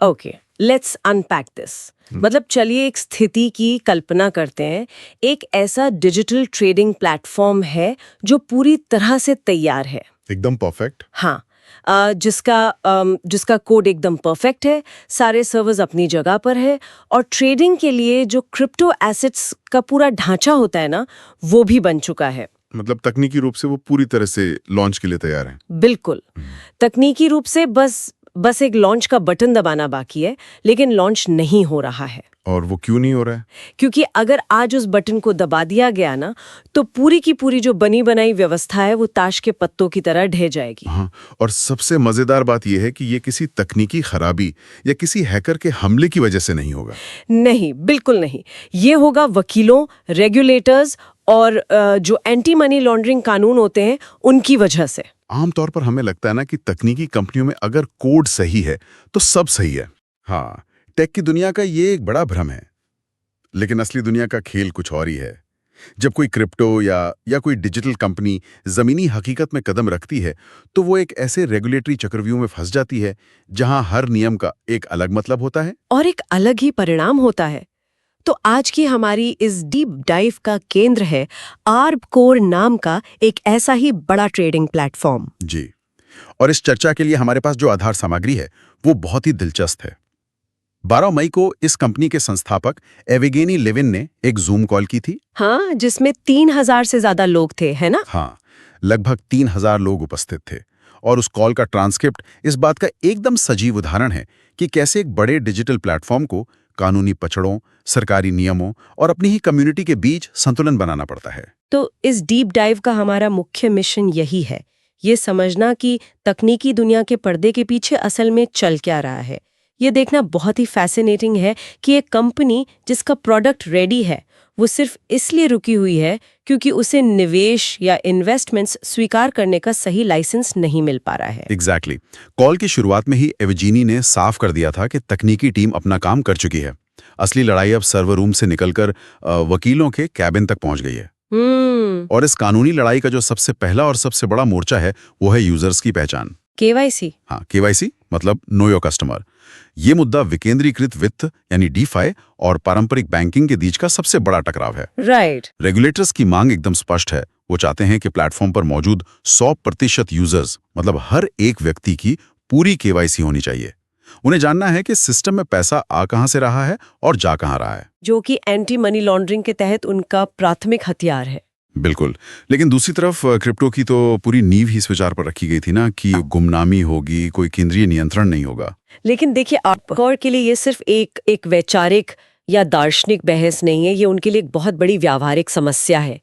Okay, let's unpack this. मतलब चलिए एक स्थिति की कल्पना करते हैं। एक ऐसा डिजिटल ट्रेडिंग प्लेटफॉर्म है जो पूरी तरह से तैयार है। एकदम परफेक्ट। हाँ, जिसका कोड एकदम परफेक्ट है, सारे सर्वर्स अपनी जगह पर है और ट्रेडिंग के लिए जो क्रिप्टो एसेट्स का पूरा ढांचा होता है ना, वो भी बन चुका है। मतलब तकनीकी रूप से वो पूरी तरह से लॉन्च के लिए तैयार है। बिल्कुल, तकनीकी रूप से बस एक लॉन्च का बटन दबाना बाकी है, लेकिन लॉन्च नहीं हो रहा है। और वो क्यों नहीं हो रहा है? क्योंकि अगर आज उस बटन को दबा दिया गया ना, तो पूरी की पूरी जो बनी बनाई व्यवस्था है वो ताश के पत्तों की तरह ढह जाएगी। हाँ, और सबसे मजेदार बात यह है कि ये किसी तकनीकी खराबी या किसी हैकर के हमले की वजह से नहीं होगा। नहीं, बिल्कुल नहीं। ये होगा वकीलों, रेगुलेटर्स और जो एंटी मनी लॉन्ड्रिंग कानून होते हैं उनकी वजह से। आमतौर पर हमें लगता है ना कि तकनीकी कंपनियों में अगर कोड सही है तो सब सही है। हाँ, टेक की दुनिया का ये एक बड़ा भ्रम है, लेकिन असली दुनिया का खेल कुछ और ही है। जब कोई क्रिप्टो या कोई डिजिटल कंपनी जमीनी हकीकत में कदम रखती है तो वो एक ऐसे रेगुलेटरी चक्रव्यूह में फंस जाती है जहां हर नियम का एक अलग मतलब होता है और एक अलग ही परिणाम होता है। तो आज की हमारी इस डीप डाइव का केंद्र है आर्ब कोर नाम का एक ऐसा ही बड़ा ट्रेडिंग प्लेटफॉर्म। जी। और इस चर्चा के लिए हमारे पास जो आधार सामग्री है वो बहुत ही दिलचस्प है। 12 मई को इस कंपनी के संस्थापक एविगेनी लेविन ने एक जूम कॉल की थी। हाँ, जिसमें 3000 से ज्यादा लोग थे, है ना? हाँ, लगभग 3000 लोग उपस्थित थे। और उस कॉल का ट्रांसक्रिप्ट इस बात का एकदम सजीव उदाहरण है कि कैसे एक बड़े डिजिटल प्लेटफॉर्म को कानूनी पचड़ों, सरकारी नियमों और अपनी ही कम्युनिटी के बीच संतुलन बनाना पड़ता है। तो इस डीप डाइव का हमारा मुख्य मिशन यही है, ये समझना कि तकनीकी दुनिया के पर्दे के पीछे असल में चल क्या रहा है। ये देखना बहुत ही फैसिनेटिंग है कि एक कंपनी जिसका प्रोडक्ट रेडी है वो सिर्फ इसलिए रुकी हुई है क्योंकि उसे निवेश या इन्वेस्टमेंट्स स्वीकार करने का सही लाइसेंस नहीं मिल पा रहा है। एग्जैक्टली। कॉल की शुरुआत में ही एविजीनी ने साफ कर दिया था कि तकनीकी टीम अपना काम कर चुकी है। असली लड़ाई अब सर्वर रूम से निकलकर वकीलों के कैबिन तक पहुंच गई है। और इस कानूनी लड़ाई का जो सबसे पहला और सबसे बड़ा मोर्चा है वो है यूजर्स की पहचान। केवाईसी। हाँ, केवाईसी मतलब नो योर कस्टमर। ये मुद्दा विकेंद्रीकृत वित्त यानी डीफाई और पारंपरिक बैंकिंग के बीच का सबसे बड़ा टकराव है। राइट। रेगुलेटर्स की मांग एकदम स्पष्ट है। वो चाहते हैं कि प्लेटफॉर्म पर मौजूद 100% यूजर्स मतलब हर एक व्यक्ति की पूरी केवाईसी होनी चाहिए। उन्हें जानना है कि सिस्टम में पैसा आ कहां से रहा है और जा कहां रहा है, जो कि एंटी मनी लॉन्ड्रिंग के तहत उनका प्राथमिक हथियार है। बिल्कुल। लेकिन दूसरी तरफ क्रिप्टो की तो पूरी नींव ही इस विचार पर रखी गई थी ना कि गुमनामी होगी, कोई केंद्रीय नियंत्रण नहीं होगा। लेकिन देखिए, आर्ब के लिए ये सिर्फ एक वैचारिक या दार्शनिक बहस नहीं है, ये उनके लिए एक बहुत बड़ी व्यावहारिक समस्या है।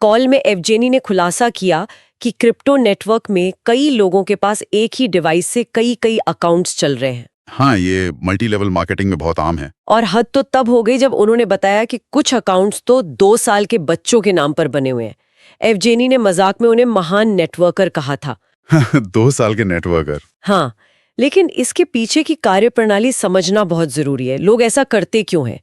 कॉल में एवजेनी ने खुलासा किया कि क्रिप्टो नेटवर्क में कई लोगों के पास एक ही डिवाइस से कई अकाउंट्स चल रहे हैं। हाँ, ये मल्टी लेवल मार्केटिंग में बहुत आम है। और हद तो तब हो गई जब उन्होंने बताया कि कुछ अकाउंट्स तो 2 साल के बच्चों के नाम पर बने हुए हैं। एवजेनी ने मजाक में उन्हें महान नेटवर्कर कहा था। 2 साल के नेटवर्कर। हाँ, लेकिन इसके पीछे की कार्यप्रणाली समझना बहुत जरूरी है। लोग ऐसा करते क्यों हैं?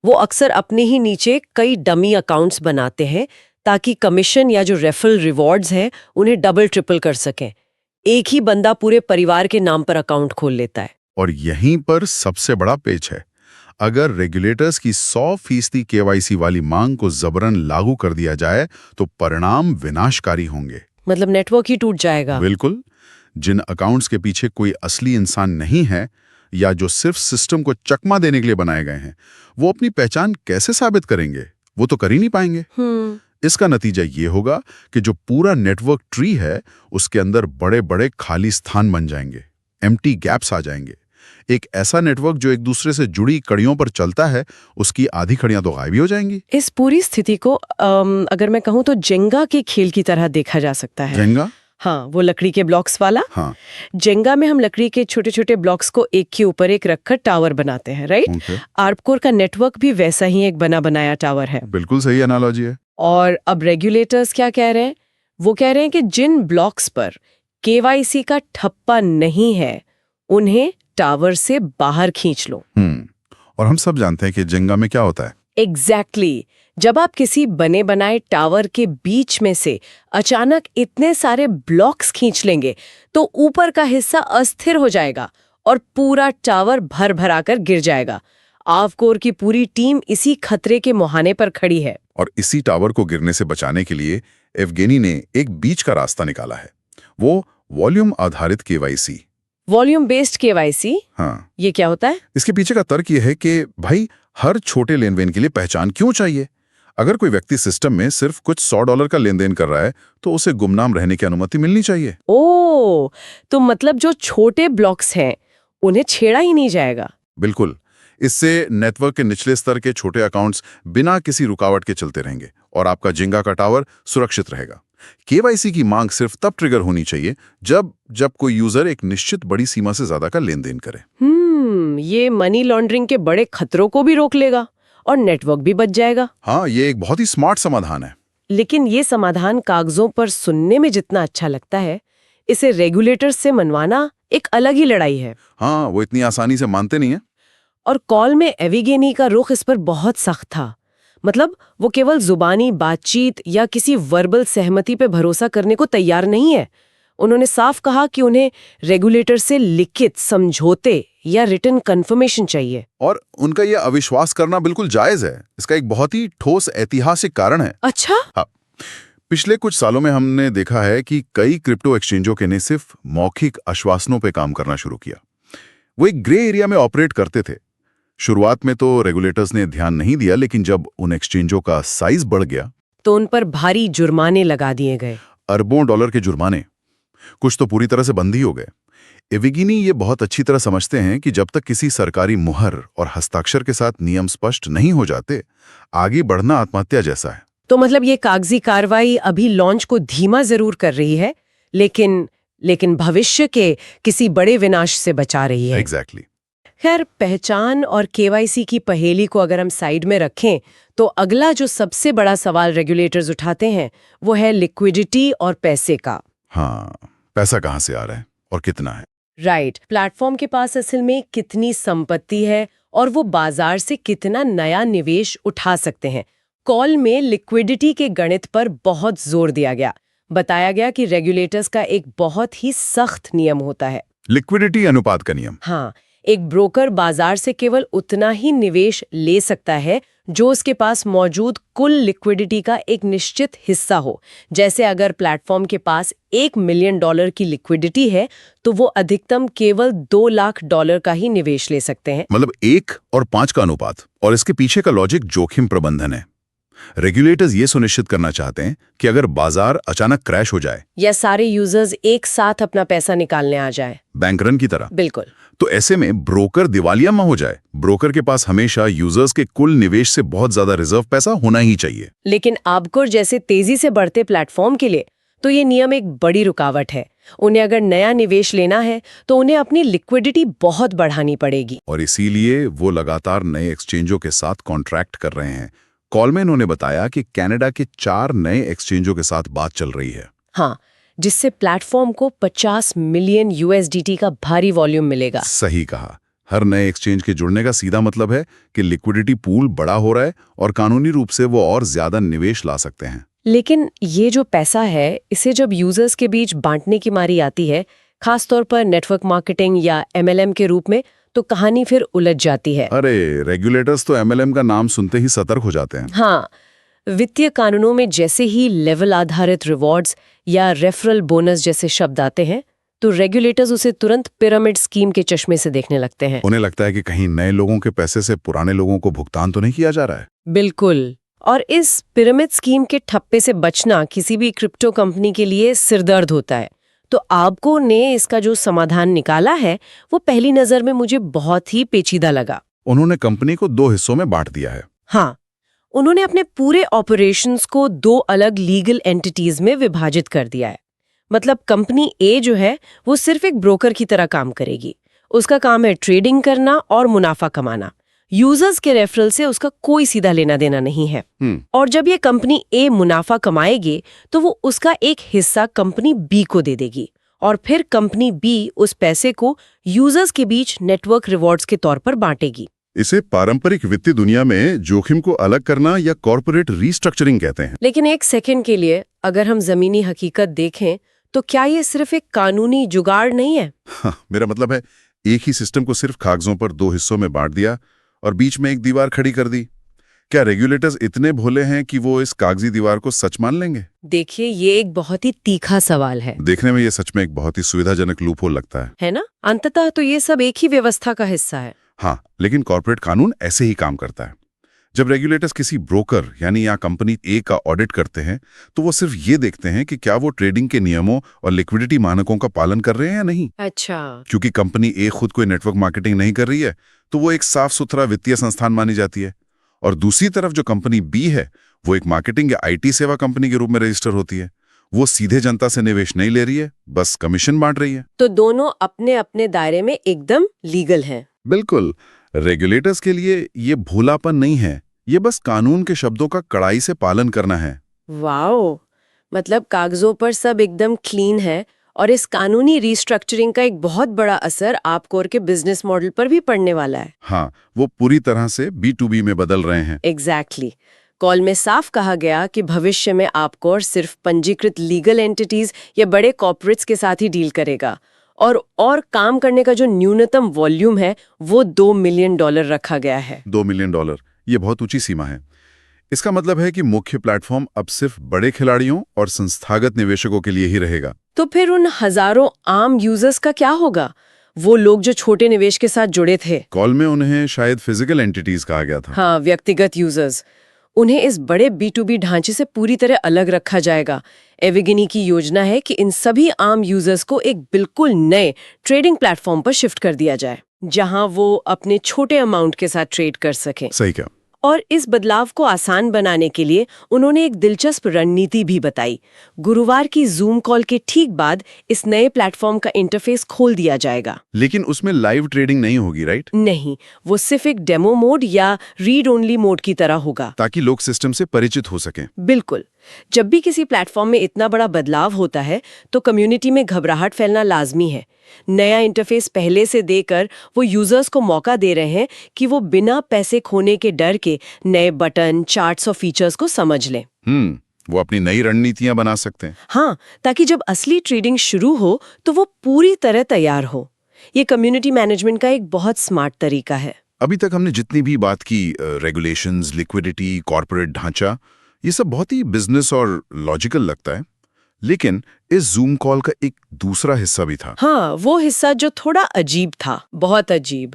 वो अक्सर अपने ही नीचे कई डमी अकाउंट्स बनाते हैं ताकि कमीशन या जो रेफरल रिवॉर्ड्स हैं उन्हें डबल ट्रिपल कर सकें। एक ही बंदा पूरे परिवार के नाम पर अकाउंट खोल लेता है। और यहीं पर सबसे बड़ा पेच है। अगर रेगुलेटर्स की 100% केवाईसी वाली मांग को जबरन लागू कर दिया जाए तो परिणाम विनाशकारी होंगे। मतलब नेटवर्क ही टूट जाएगा। बिल्कुल। जिन अकाउंट्स के पीछे कोई असली इंसान नहीं है या जो सिर्फ सिस्टम को चकमा देने के लिए बनाए गए हैं, वो अपनी पहचान कैसे साबित करेंगे? वो तो कर ही नहीं पाएंगे। इसका नतीजा ये होगा कि जो पूरा नेटवर्क ट्री है उसके अंदर बड़े बड़े खाली स्थान बन जाएंगे, एम्प्टी गैप्स आ जाएंगे। एक ऐसा नेटवर्क जो एक दूसरे से जुड़ी कड़ियों पर चलता है, उसकी आधी कड़ियां तो गायब ही हो जाएंगी। इस पूरी स्थिति को अगर मैं कहूँ तो जेंगा के खेल की तरह देखा जा सकता है। जेंगा? हाँ, वो लकड़ी के ब्लॉक्स वाला। हाँ। जेंगा में हम लकड़ी के छोटे छोटे ब्लॉक्स को एक के ऊपर एक रखकर टावर बनाते हैं, राइट? आर्ब कोर का नेटवर्क भी वैसा ही एक बना बनाया टावर है। बिल्कुल सही एनालॉजी है। और अब रेगुलेटर्स क्या कह रहे हैं? वो कह रहे हैं कि जिन ब्लॉक्स पर केवाईसी का ठप्पा नहीं है उन्हें टावर से बाहर खींच लो। और हम सब जानते हैं कि जेंगा में क्या होता है। एग्जैक्टली। जब आप किसी बने बनाए टावर के बीच में से अचानक इतने सारे ब्लॉक्स खींच लेंगे तो ऊपर का हिस्सा अस्थिर हो जाएगा और पूरा टावर भर भराकर गिर जाएगा। आवकोर की पूरी टीम इसी खतरे के मुहाने पर खड़ी है। और इसी टावर को गिरने से बचाने के लिए एवगेनी ने एक बीच का रास्ता निकाला है, वो वॉल्यूम आधारित केवाईसी। Volume based KYC? हाँ, ये क्या होता है? इसके पीछे का तर्क यह है कि भाई हर छोटे लेन देन के लिए पहचान क्यों चाहिए? अगर कोई व्यक्ति सिस्टम में सिर्फ कुछ $100 का लेन देन कर रहा है तो उसे गुमनाम रहने की अनुमति मिलनी चाहिए। ओह, तो मतलब जो छोटे ब्लॉक्स हैं उन्हें छेड़ा ही नहीं जाएगा। बिल्कुल। इससे नेटवर्क के निचले स्तर के छोटे अकाउंट्स बिना किसी रुकावट के चलते रहेंगे और आपका जिंगा का टावर सुरक्षित रहेगा। केवाईसी की मांग सिर्फ तब ट्रिगर होनी चाहिए जब कोई यूजर एक निश्चित बड़ी सीमा से ज्यादा का लेन देन करे। ये मनी लॉन्ड्रिंग के बड़े खतरों को भी रोक लेगा और नेटवर्क भी बच जाएगा। हाँ, ये एक बहुत ही स्मार्ट समाधान है। लेकिन ये समाधान कागजों पर सुनने में जितना अच्छा लगता है, इसे रेगुलेटर्स से मनवाना एक अलग ही लड़ाई है। हाँ, वो इतनी आसानी से मानते नहीं है। और कॉल में एविगेनी का रुख इस पर बहुत सख्त था। मतलब वो केवल जुबानी बातचीत या किसी वर्बल सहमति पे भरोसा करने को तैयार नहीं है। उन्होंने साफ कहा कि उन्हें रेगुलेटर से लिखित समझौते या रिटन कंफर्मेशन चाहिए। और उनका ये अविश्वास करना बिल्कुल जायज है। इसका एक बहुत ही ठोस ऐतिहासिक कारण है। अच्छा? हाँ, पिछले कुछ सालों में हमने देखा है कि कई क्रिप्टो एक्सचेंजों के ने सिर्फ मौखिक आश्वासनों पे काम करना शुरू किया। वो एक ग्रे एरिया में ऑपरेट करते थे। शुरुआत में तो रेगुलेटर्स ने ध्यान नहीं दिया, लेकिन जब उन एक्सचेंजों का साइज बढ़ गया तो उन पर भारी जुर्माने लगा दिए गए। अरबों डॉलर के जुर्माने, कुछ तो पूरी तरह से बंद ही हो गए। एविगिनी ये बहुत अच्छी तरह समझते हैं कि जब तक किसी सरकारी मुहर और हस्ताक्षर के साथ नियम स्पष्ट नहीं हो जाते, आगे बढ़ना आत्महत्या जैसा है। तो मतलब ये कागजी कार्रवाई अभी लॉन्च को धीमा जरूर कर रही है, लेकिन भविष्य के किसी बड़े विनाश से बचा रही है। एग्जैक्टली। खैर, पहचान और केवाईसी की पहेली को अगर हम साइड में रखें तो अगला जो सबसे बड़ा सवाल रेगुलेटर्स उठाते हैं वो है लिक्विडिटी और पैसे का। हाँ, पैसा कहाँ से आ रहा है और कितना है? राइट। प्लेटफॉर्म के पास असल में कितनी संपत्ति है और वो बाजार से कितना नया निवेश उठा सकते हैं। कॉल में लिक्विडिटी के गणित पर बहुत जोर दिया गया। बताया गया कि रेगुलेटर्स का एक बहुत ही सख्त नियम होता है, लिक्विडिटी अनुपात का नियम। हाँ, एक ब्रोकर बाजार से केवल उतना ही निवेश ले सकता है जो उसके पास मौजूद कुल लिक्विडिटी का एक निश्चित हिस्सा हो। जैसे अगर प्लेटफॉर्म के पास $1 मिलियन की लिक्विडिटी है तो वो अधिकतम केवल $2 लाख का ही निवेश ले सकते हैं। मतलब 1 और 5 का अनुपात। और इसके पीछे का लॉजिक जोखिम प्रबंधन है। रेगुलेटर्स ये सुनिश्चित करना चाहते हैं कि अगर बाजार अचानक क्रैश हो जाए या सारे यूजर्स एक साथ अपना पैसा निकालने आ जाए, बैंक रन की तरह, बिल्कुल, तो ऐसे में ब्रोकर दिवालिया न हो जाए। ब्रोकर के पास हमेशा यूजर्स के कुल निवेश से बहुत ज्यादा रिजर्व पैसा होना ही चाहिए। लेकिन आवकोर जैसे तेजी से बढ़ते प्लेटफॉर्म के लिए तो ये नियम एक बड़ी रुकावट है। उन्हें अगर नया निवेश लेना है तो उन्हें अपनी लिक्विडिटी बहुत बढ़ानी पड़ेगी। और इसीलिए वो लगातार नए एक्सचेंजों के साथ कॉन्ट्रैक्ट कर रहे हैं। कॉल में उन्होंने बताया कि कनाडा के 4 नए एक्सचेंजों के साथ बात चल रही है। हाँ, जिससे प्लेटफॉर्म को 50 मिलियन USDT का भारी वॉल्यूम मिलेगा। सही कहा। हर नए एक्सचेंज के जुड़ने का सीधा मतलब है कि लिक्विडिटी पूल बड़ा हो रहा है और कानूनी रूप से वो और ज्यादा निवेश ला सकते हैं। लेकिन ये जो पैसा है, इसे जब यूजर्स के बीच बांटने की मारी आती है, खासतौर पर नेटवर्क मार्केटिंग या MLM के रूप में, तो कहानी फिर उलझ जाती है। अरे, रेगुलेटर्स तो MLM का नाम सुनते ही सतर्क हो जाते हैं। हाँ, वित्तीय कानूनों में जैसे ही लेवल आधारित रिवॉर्ड्स या रेफरल बोनस जैसे शब्द आते हैं तो रेगुलेटर्स उसे तुरंत पिरामिड स्कीम के चश्मे से देखने लगते हैं। उन्हें लगता है कि कहीं नए लोगों के पैसे से पुराने लोगों को भुगतान तो नहीं किया जा रहा है। बिल्कुल। और इस पिरामिड स्कीम के ठप्पे से बचना किसी भी क्रिप्टो कंपनी के लिए सिरदर्द होता है। तो आपको ने इसका जो समाधान निकाला है वो पहली नजर में मुझे बहुत ही पेचीदा लगा। उन्होंने कंपनी को 2 हिस्सों में बांट दिया है। हाँ, उन्होंने अपने पूरे ऑपरेशंस को 2 अलग लीगल एंटिटीज में विभाजित कर दिया है। मतलब कंपनी ए जो है वो सिर्फ एक ब्रोकर की तरह काम करेगी। उसका काम है ट्रेडिंग करना और मुनाफा कमाना। यूजर्स के रेफरल से उसका कोई सीधा लेना देना नहीं है। और जब ये कंपनी ए मुनाफा कमाएगी तो वो उसका एक हिस्सा कंपनी बी को दे देगी और फिर कंपनी बी उस पैसे को यूजर्स के बीच नेटवर्क रिवॉर्ड्स के तौर पर बांटेगी। इसे पारंपरिक वित्तीय दुनिया में जोखिम को अलग करना या कॉर्पोरेट रीस्ट्रक्चरिंग कहते हैं। लेकिन एक सेकंड के लिए अगर हम जमीनी हकीकत देखें तो क्या ये सिर्फ एक कानूनी जुगाड़ नहीं है? हाँ, मेरा मतलब है एक ही सिस्टम को सिर्फ कागजों पर 2 हिस्सों में बांट दिया और बीच में एक दीवार खड़ी कर दी। क्या रेगुलेटर्स इतने भोले हैं कि वो इस कागजी दीवार को सच मान लेंगे? देखिए, ये एक बहुत ही तीखा सवाल है। देखने में ये सच में एक बहुत ही सुविधाजनक लूपहोल लगता है ना? अंततः तो ये सब एक ही व्यवस्था का हिस्सा है। हाँ, लेकिन कॉर्पोरेट कानून ऐसे ही काम करता है। जब रेगुलेटर्स किसी ब्रोकर यानी या कंपनी ए का ऑडिट करते हैं तो वो सिर्फ ये देखते हैं कि क्या वो ट्रेडिंग के नियमों और लिक्विडिटी मानकों का पालन कर रहे हैं या नहीं। अच्छा। क्योंकि कंपनी ए खुद कोई नेटवर्क मार्केटिंग नहीं कर रही है तो वो एक साफ सुथरा वित्तीय संस्थान मानी जाती है, और दूसरी तरफ जो कंपनी बी है वो एक मार्केटिंग या आईटी सेवा कंपनी के रूप में रजिस्टर होती है। वो सीधे जनता से निवेश नहीं ले रही है, बस कमीशन बांट रही है। तो दोनों अपने अपने दायरे में एकदम लीगल हैं। बिल्कुल। रेगुलेटर्स के लिए ये भोलापन नहीं है, ये बस कानून के शब्दों का कड़ाई से पालन करना है। वाओ, मतलब कागजों पर सब एकदम क्लीन है और इस कानूनी रीस्ट्रक्चरिंग का एक बहुत बड़ा असर आपकोर के बिजनेस मॉडल पर भी पड़ने वाला है। हाँ, वो पूरी तरह से B2B में बदल रहे हैं। एग्जैक्टली। कॉल में साफ कहा गया कि भविष्य में आपकोर सिर्फ पंजीकृत लीगल एंटिटीज या बड़े कॉर्पोरेट्स के साथ ही डील करेगा और काम करने का जो न्यूनतम वॉल्यूम है वो $2 मिलियन रखा गया है। $2 मिलियन, ये बहुत ऊंची सीमा है। इसका मतलब है कि मुख्य प्लेटफॉर्म अब सिर्फ बड़े खिलाड़ियों और संस्थागत निवेशकों के लिए ही रहेगा। तो फिर उन हजारों आम यूजर्स का क्या होगा? वो लोग जो छोटे निवेश के साथ जुड़े थे। कॉल में उन्हें शायद फिजिकल एंटिटीज कहा गया था। हाँ, व्यक्तिगत यूजर्स। उन्हें इस बड़े B2B ढांचे से पूरी तरह अलग रखा जाएगा। एविगिनी की योजना है कि इन सभी आम यूजर्स को एक बिल्कुल नए ट्रेडिंग प्लेटफॉर्म पर शिफ्ट कर दिया जाए, जहां वो अपने छोटे अमाउंट के साथ ट्रेड कर सकें। सही क्या? और इस बदलाव को आसान बनाने के लिए उन्होंने एक दिलचस्प रणनीति भी बताई। गुरुवार की जूम कॉल के ठीक बाद इस नए प्लेटफॉर्म का इंटरफेस खोल दिया जाएगा। लेकिन उसमें लाइव ट्रेडिंग नहीं होगी, राइट? नहीं, वो सिर्फ एक डेमो मोड या रीड ओनली मोड की तरह होगा, ताकि लोग सिस्टम से परिचित हो सकें। बिल्कुल। जब भी किसी प्लेटफॉर्म में इतना बड़ा बदलाव होता है तो कम्युनिटी में घबराहट फैलना लाजमी है। नया इंटरफेस पहले से देकर वो यूजर्स को मौका दे रहे हैं कि वो बिना पैसे खोने के डर के नए बटन, चार्ट्स और फीचर्स को समझ लें। वो अपनी नई रणनीतियां बना सकते हैं। हाँ, ताकि जब असली ट्रेडिंग शुरू हो तो वो पूरी तरह तैयार हो। ये कम्युनिटी मैनेजमेंट का एक बहुत स्मार्ट तरीका है। अभी तक हमने जितनी भी बात की, रेगुलेशंस, लिक्विडिटी, कॉर्पोरेट ढांचा, ये सब बहुत ही बिजनेस और लॉजिकल लगता है, लेकिन इस जूम कॉल का एक दूसरा हिस्सा भी था। हाँ, वो हिस्सा जो थोड़ा अजीब था, बहुत अजीब,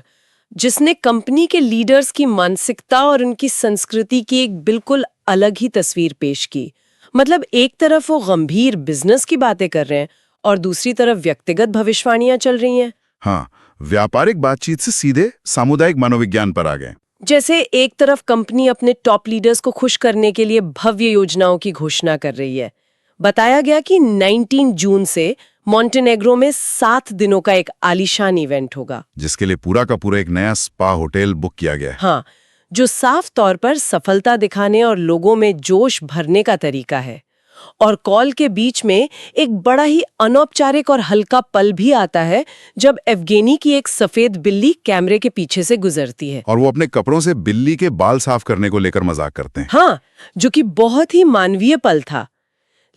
जिसने कंपनी के लीडर्स की मानसिकता और उनकी संस्कृति की एक बिल्कुल अलग ही तस्वीर पेश की। मतलब एक तरफ वो गंभीर बिजनेस की बातें कर रहे हैं और दूसरी तरफ व्यक्तिगत भविष्यवाणियां चल रही हैं। हाँ, व्यापारिक बातचीत से सीधे सामुदायिक मनोविज्ञान पर आ गए। जैसे एक तरफ कंपनी अपने टॉप लीडर्स को खुश करने के लिए भव्य योजनाओं की घोषणा कर रही है। बताया गया कि 19 जून से मॉन्टेनेग्रो में 7 दिनों का एक आलीशान इवेंट होगा, जिसके लिए पूरा का पूरा एक नया स्पा होटल बुक किया गया है। हाँ, जो साफ तौर पर सफलता दिखाने और लोगों में जोश भरने का तरीका है। और कॉल के बीच में एक बड़ा ही अनौपचारिक और हल्का पल भी आता है जब एवगेनी की एक सफेद बिल्ली कैमरे के पीछे से गुजरती है और वो अपने कपड़ों से बिल्ली के बाल साफ करने को लेकर मजाक करते हैं। हाँ, जो कि बहुत ही मानवीय पल था।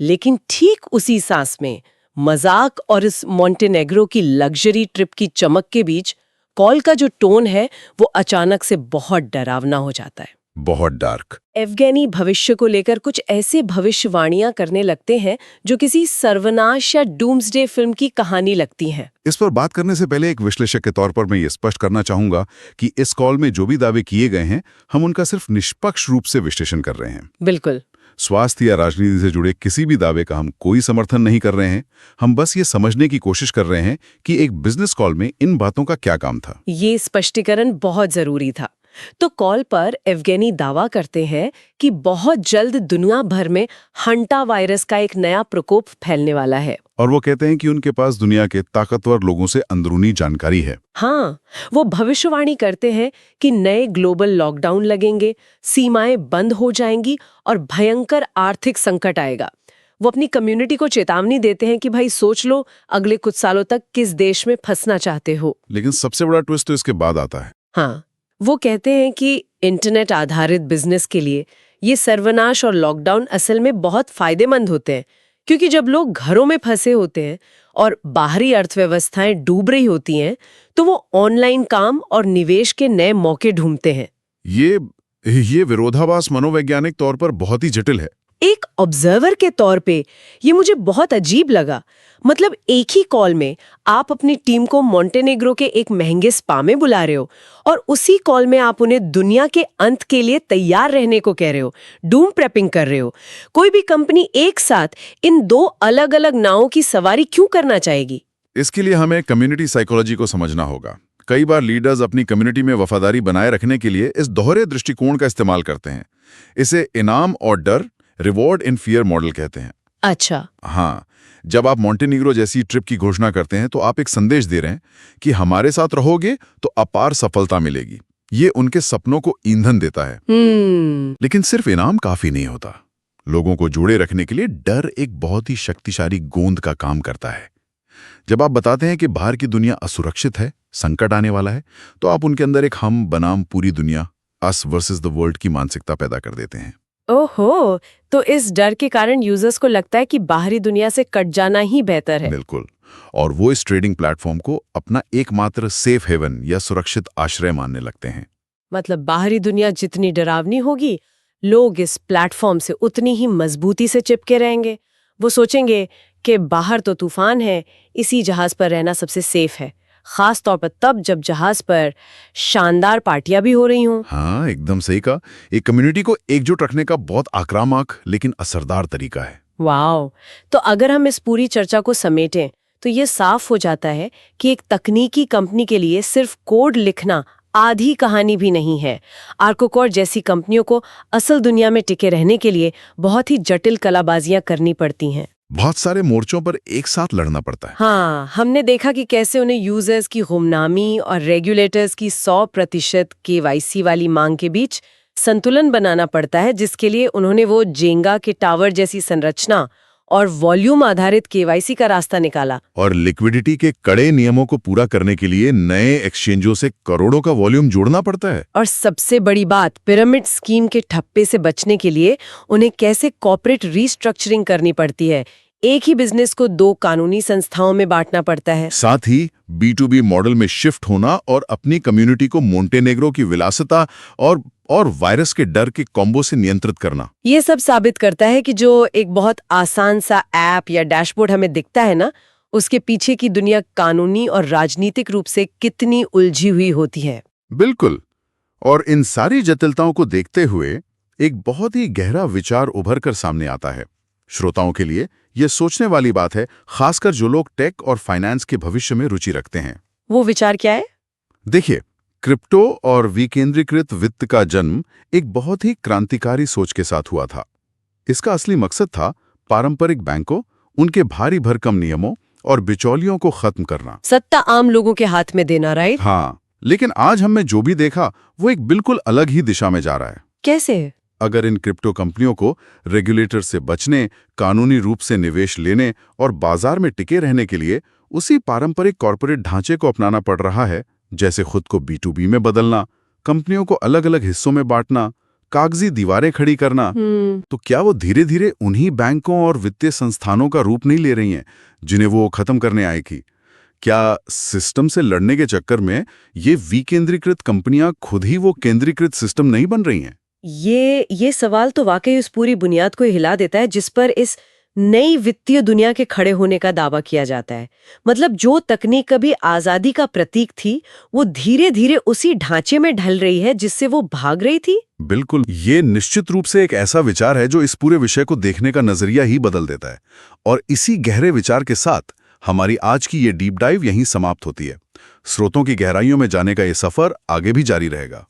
लेकिन ठीक उसी सांस में मजाक और इस मॉन्टेनेग्रो की लग्जरी ट्रिप की चमक के बीच कॉल का जो टोन है वो अचानक से बहुत डरावना हो जाता है, बहुत डार्क। एवगेनी भविष्य को लेकर कुछ ऐसे भविष्यवाणियां करने लगते हैं जो किसी सर्वनाश या डूम्सडे फिल्म की कहानी लगती हैं। इस पर बात करने से पहले एक विश्लेषक के तौर पर मैं ये स्पष्ट करना चाहूंगा कि इस कॉल में जो भी दावे किए गए हैं हम उनका सिर्फ निष्पक्ष रूप से विश्लेषण कर रहे हैं। बिल्कुल। स्वास्थ्य या राजनीति से जुड़े किसी भी दावे का हम कोई समर्थन नहीं कर रहे हैं। हम बस ये समझने की कोशिश कर रहे हैं कि एक बिजनेस कॉल में इन बातों का क्या काम था। ये स्पष्टीकरण बहुत जरूरी था। तो कॉल पर एवगेनी दावा करते हैं कि बहुत जल्द दुनिया भर में हंटा वायरस का एक नया प्रकोप फैलने वाला है। और वो कहते हैं कि उनके पास दुनिया के ताकतवर लोगों से अंदरूनी जानकारी है। हाँ, वो भविष्यवाणी करते हैं कि नए ग्लोबल लॉकडाउन लगेंगे, सीमाएं बंद हो जाएंगी और भयंकर आर्थिक संकट आएगा। वो अपनी कम्युनिटी को चेतावनी देते हैं कि भाई सोच लो अगले कुछ सालों तक किस देश में फंसना चाहते हो। लेकिन सबसे बड़ा ट्विस्ट तो इसके बाद आता है। हाँ, वो कहते हैं कि इंटरनेट आधारित बिजनेस के लिए ये सर्वनाश और लॉकडाउन असल में बहुत फायदेमंद होते हैं, क्योंकि जब लोग घरों में फंसे होते हैं और बाहरी अर्थव्यवस्थाएं डूब रही होती हैं, तो वो ऑनलाइन काम और निवेश के नए मौके ढूंढते हैं। ये विरोधाभास मनोवैज्ञानिक तौर पर बहुत ही जटिल है। एक ऑब्जर्वर के तौर पे ये मुझे बहुत अजीब लगा। मतलब एक ही कॉल में आप अपनी टीम को मोंटेनेग्रो के एक महंगे स्पा में बुला रहे हो और उसी कॉल में आप उन्हें दुनिया के अंत के लिए तैयार रहने को कह रहे हो, डूम प्रेपिंग कर रहे हो। कोई भी कंपनी एक साथ इन दो अलग अलग नावों की सवारी क्यों करना चाहेगी? इसके लिए हमें कम्युनिटी साइकोलॉजी को समझना होगा। कई बार लीडर्स अपनी कम्युनिटी में वफादारी बनाए रखने के लिए इस दोहरे दृष्टिकोण का इस्तेमाल करते हैं। इसे इनाम और डर, रिवॉर्ड इन फियर मॉडल कहते हैं। अच्छा। हाँ, जब आप मोंटेनेग्रो जैसी ट्रिप की घोषणा करते हैं तो आप एक संदेश दे रहे हैं कि हमारे साथ रहोगे तो अपार सफलता मिलेगी। ये उनके सपनों को ईंधन देता है। लेकिन सिर्फ इनाम काफी नहीं होता। लोगों को जुड़े रखने के लिए डर एक बहुत ही शक्तिशाली गोंद का काम करता है। जब आप बताते हैं कि बाहर की दुनिया असुरक्षित है, संकट आने वाला है, तो आप उनके अंदर एक हम बनाम पूरी दुनिया, अस वर्सेस द वर्ल्ड की मानसिकता पैदा कर देते हैं। ओहो, तो इस डर के कारण यूजर्स को लगता है कि बाहरी दुनिया से कट जाना ही बेहतर है। बिल्कुल। और वो इस ट्रेडिंग प्लेटफॉर्म को अपना एकमात्र सेफ हेवन या सुरक्षित आश्रय मानने लगते हैं। मतलब बाहरी दुनिया जितनी डरावनी होगी, लोग इस प्लेटफॉर्म से उतनी ही मजबूती से चिपके रहेंगे। वो सोचेंगे कि बाहर तो तूफान है, इसी जहाज पर रहना सबसे सेफ है, खास तौर पर तब जब जहाज पर शानदार पार्टियां भी हो रही हों। हाँ, एकदम सही कहा। एक कम्युनिटी को एकजुट रखने का बहुत आक्रामक लेकिन असरदार तरीका है। वाओ! तो अगर हम इस पूरी चर्चा को समेटें तो ये साफ हो जाता है कि एक तकनीकी कंपनी के लिए सिर्फ कोड लिखना आधी कहानी भी नहीं है। आर्कोकॉर जैसी कंपनियों को असल दुनिया में टिके रहने के लिए बहुत ही जटिल कलाबाजियां करनी पड़ती हैं। बहुत सारे मोर्चों पर एक साथ लड़ना पड़ता है। हाँ, हमने देखा कि कैसे उन्हें यूजर्स की गुमनामी और रेगुलेटर्स की 100% केवाईसी वाली मांग के बीच संतुलन बनाना पड़ता है, जिसके लिए उन्होंने वो जेंगा के टावर जैसी संरचना और वॉल्यूम आधारित केवाईसी का रास्ता निकाला। और लिक्विडिटी के कड़े नियमों को पूरा करने के लिए नए एक्सचेंजों से करोड़ों का वॉल्यूम जोड़ना पड़ता है। और सबसे बड़ी बात, पिरामिड स्कीम के ठप्पे से बचने के लिए उन्हें कैसे कॉर्पोरेट रीस्ट्रक्चरिंग करनी पड़ती है। एक ही बिजनेस को 2 कानूनी संस्थाओं में बांटना पड़ता है। साथ ही B2B मॉडल में शिफ्ट होना और अपनी कम्युनिटी को मोंटेनेग्रो की विलासिता और वायरस के डर के कॉम्बो से नियंत्रित करना। ये सब साबित करता है कि जो एक बहुत आसान सा ऐप या डैशबोर्ड हमें दिखता है ना, उसके पीछे की दुनिया कानूनी और राजनीतिक रूप से कितनी उलझी हुई होती है। बिल्कुल। और इन सारी जटिलताओं को देखते हुए एक बहुत ही गहरा विचार उभर कर सामने आता है। श्रोताओं के लिए यह सोचने वाली बात है, खासकर जो लोग टेक और फाइनेंस के भविष्य में रुचि रखते हैं। वो विचार क्या है? देखिए, क्रिप्टो और विकेंद्रीकृत वित्त का जन्म एक बहुत ही क्रांतिकारी सोच के साथ हुआ था। इसका असली मकसद था पारंपरिक बैंकों, उनके भारी भरकम नियमों और बिचौलियों को खत्म करना, सत्ता आम लोगों के हाथ में देना, राइट? हाँ, लेकिन आज हमने जो भी देखा वो एक बिल्कुल अलग ही दिशा में जा रहा है। कैसे? अगर इन क्रिप्टो कंपनियों को रेगुलेटर से बचने, कानूनी रूप से निवेश लेने और बाजार में टिके रहने के लिए उसी पारंपरिक कॉर्पोरेट ढांचे को अपनाना पड़ रहा है, जैसे खुद को B2B में बदलना, कंपनियों को अलग अलग हिस्सों में बांटना, कागजी दीवारें खड़ी करना, तो क्या वो धीरे धीरे उन्हीं बैंकों और वित्तीय संस्थानों का रूप नहीं ले रही हैं जिन्हें वो खत्म करने आई थी? क्या सिस्टम से लड़ने के चक्कर में ये विकेंद्रीकृत कंपनियां खुद ही वो केंद्रीकृत सिस्टम नहीं बन रही हैं? ये सवाल तो वाकई उस पूरी बुनियाद को हिला देता है जिस पर इस नई वित्तीय दुनिया के खड़े होने का दावा किया जाता है। मतलब जो तकनीक कभी आजादी का प्रतीक थी, वो धीरे धीरे उसी ढांचे में ढल रही है जिससे वो भाग रही थी। बिल्कुल, ये निश्चित रूप से एक ऐसा विचार है जो इस पूरे विषय को देखने का नजरिया ही बदल देता है। और इसी गहरे विचार के साथ हमारी आज की ये डीप डाइव यहीं समाप्त होती है। श्रोतों की गहराइयों में जाने का ये सफर आगे भी जारी रहेगा।